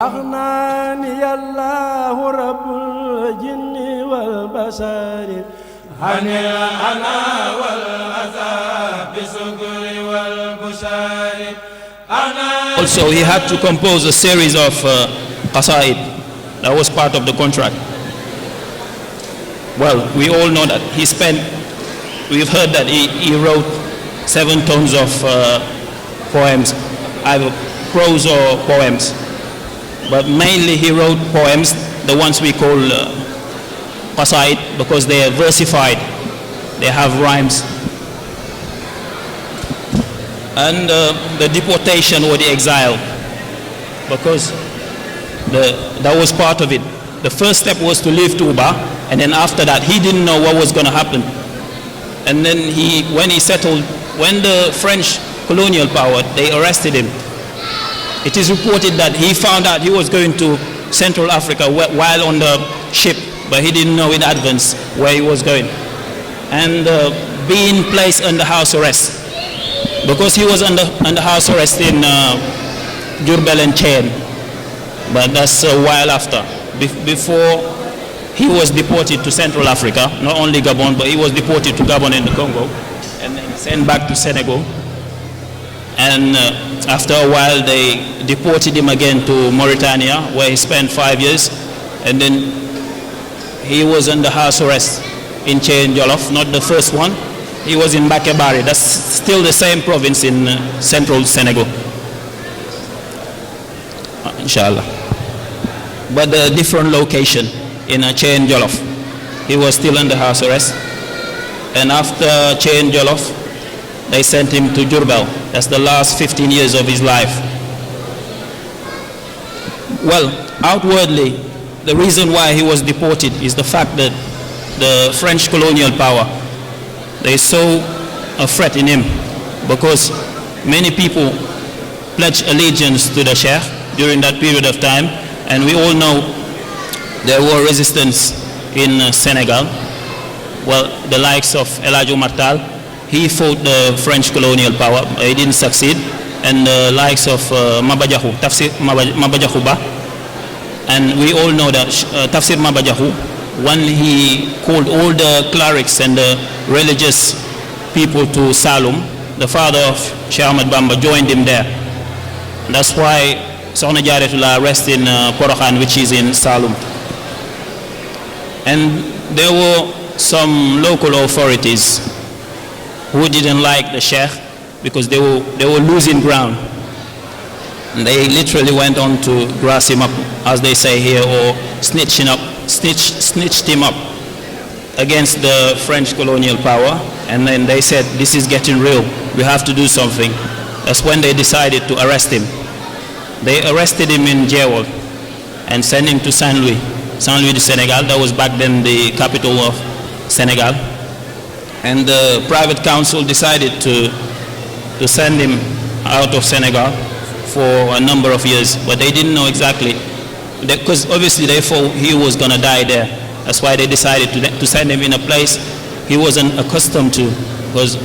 أغناني الله رب الجن والبشر عن الأنا والأذى بالشكر والبشر. Also, he had to compose a series of qasaid. That was part of the contract. Well, we all know that we've heard that he wrote 7 tones of poems, either prose or poems. But mainly he wrote poems, the ones we call qasaid, because they are versified, they have rhymes. And the deportation or the exile, because that was part of it. The first step was to leave Touba, and then after that he didn't know what was going to happen. And then when the French colonial power, they arrested him. It is reported that he found out he was going to Central Africa while on the ship, but he didn't know in advance where he was going. And being placed under house arrest, because he was under house arrest in Diourbel and Thiène, but that's a while after. Before he was deported to Central Africa, not only Gabon, but he was deported to Gabon and the Congo, and then sent back to Senegal. And after a while, they deported him again to Mauritania, where he spent 5 years. And then he was under house arrest in Thiène Jolof, not the first one. He was in Bakebari. That's still the same province in central Senegal, inshallah. But a different location in Thiène Jolof. He was still under house arrest. And after Thiène Jolof, they sent him to Diourbel. That's the last 15 years of his life. Well, outwardly, the reason why he was deported is the fact that the French colonial power, they saw a threat in him, because many people pledged allegiance to the Sheikh during that period of time, and we all know there were resistance in Senegal. Well, the likes of El Hadj Omar Tall, he fought the French colonial power, but he didn't succeed. And the likes of Maba Diakhou, Tafsir Maba Diakhou Ba. And we all know that Tafsir Maba Diakhou, when he called all the clerics and the religious people to Saloum, the father of Cheikh Ahmad Bamba joined him there. And that's why Sokhna Jaratullah rests in Porokhan, which is in Saloum. And there were some local authorities who didn't like the Sheikh, because they were losing ground. And they literally went on to grass him up, as they say here, or snitched him up against the French colonial power. And then they said, this is getting real, we have to do something. That's when they decided to arrest him. They arrested him in Djewel and sent him to Saint-Louis du Senegal. That was back then the capital of Senegal. And the private council decided to send him out of Senegal for a number of years, but they didn't know exactly, because obviously they thought he was going to die there. That's why they decided to send him in a place he wasn't accustomed to, because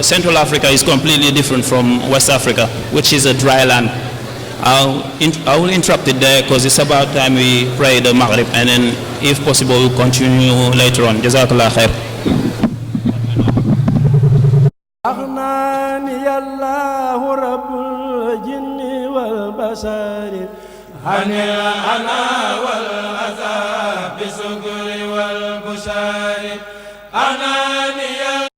Central Africa is completely different from West Africa, which is a dry land. I will interrupt it there, because it's about time we pray the Maghrib, and then if possible we'll continue later on. Jazakallah khair. أغناني الله رب الجن والبشر عن الأنا والأذى بالشكر والبشر. أغناني